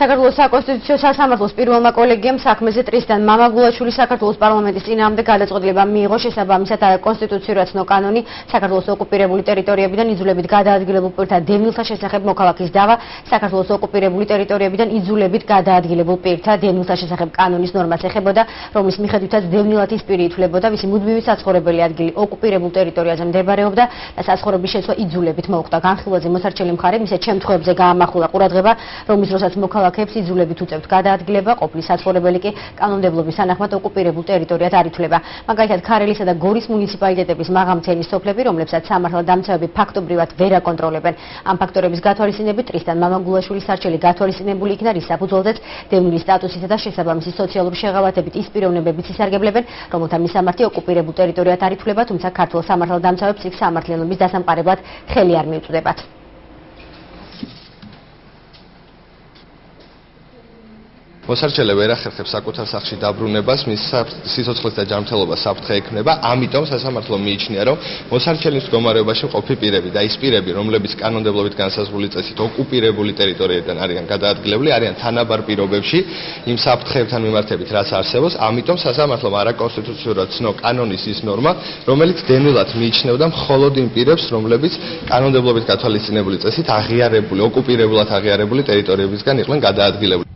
საქართველოს საკონსტიტუციო სასამართლოს პირველმა კოლეგიამ საქმეზე ტრისტან მამაგულაშვილის საქართველოს პარლამენტის წინააღმდეგ გადაწყვეტილება მიიღო შესაბამისად კონსტიტუციურ ცნო კანონი საქართველოს ოკუპირებული ტერიტორიებიდან იძულებით გადაადგილებულ პირთა დევნილთა შესახებ მოქალაქის დავა საქართველოს ოკუპირებული ტერიტორიებიდან იძულებით გადაადგილებულ პირთა დევნილთა შესახებ კანონის ნორმას ეხებოდა, რომლის მიხედვითაც დევნილად ის პირი ითვლებოდა, ვისი მუდმივი საცხოვრებელი ადგილი ოკუპირებულ ტერიტორიაზე მდებარეობდა და საცხოვრების შეცვლა იძულებით მოუხდა. განხილვაზე მოსარჩელი მხარე მისეთ შემთხვევებზე გაამახვილა ყურადღება, რომლის დროსაც მოქალაქეებს იძულებით უწევთ გადაადგილება, ყოფილი საცხოვრებელი კი კანონმდებლობის თანახმად ოკუპირებულ ტერიტორიად არ ითვლება. მაგალითად, ქარელისა და გორის მუნიციპალიტეტების მაღალმთიანი სოფლები, რომლებსაც სამართალდამცავები ფაქტობრივად ვერ აკონტროლებენ. ამ ფაქტორების გათვალისწინებით ტრისტან მამაგულაშვილის არჩელი გათვალისწინებული იქნა, რის საფუძველზეც დევნილის სტატუსითა და შესაბამისი სოციალური შეღავათებით ის პიროვნებებიც ისარგებლებენ, რომელთა მისამართი ოკუპირებულ ტერიტორიად არ ითვლება, თუმცა ქართულ სამართალდამცავებს იქ სამართლიანობის დასამყარებლად ხელი არ მიუწვდებათ. მოსარჩელე ვერ ახერხებს საკუთარ სახლში დაბრუნებას, მის სიცოცხლეს და ჯანმრთელობას საფრთხე ექმნება, ამიტომ სასამართლომ მიიჩნია, რომ მოსარჩელის მდგომარეობაში მყოფი პირები და ის პირები, რომლებიც კანონმდებლობით განსაზღვრული წესით ოკუპირებული ტერიტორიიდან არიან გადაადგილებული, არიან თანაბარ პირობებში იმ საფრთხეებთან მიმართებით, რაც არსებობს, ამიტომ სასამართლომ არაკონსტიტუციურად ცნო კანონის ის ნორმა, რომელიც დევნილად მიიჩნევდა მხოლოდ იმ პირებს, რომლებიც კანონმდებლობით გათვალისწინებული წესით აღიარებული, ოკუპირებულად აღიარებული ტერიტორიებისგან იყვნენ გადაადგილებული.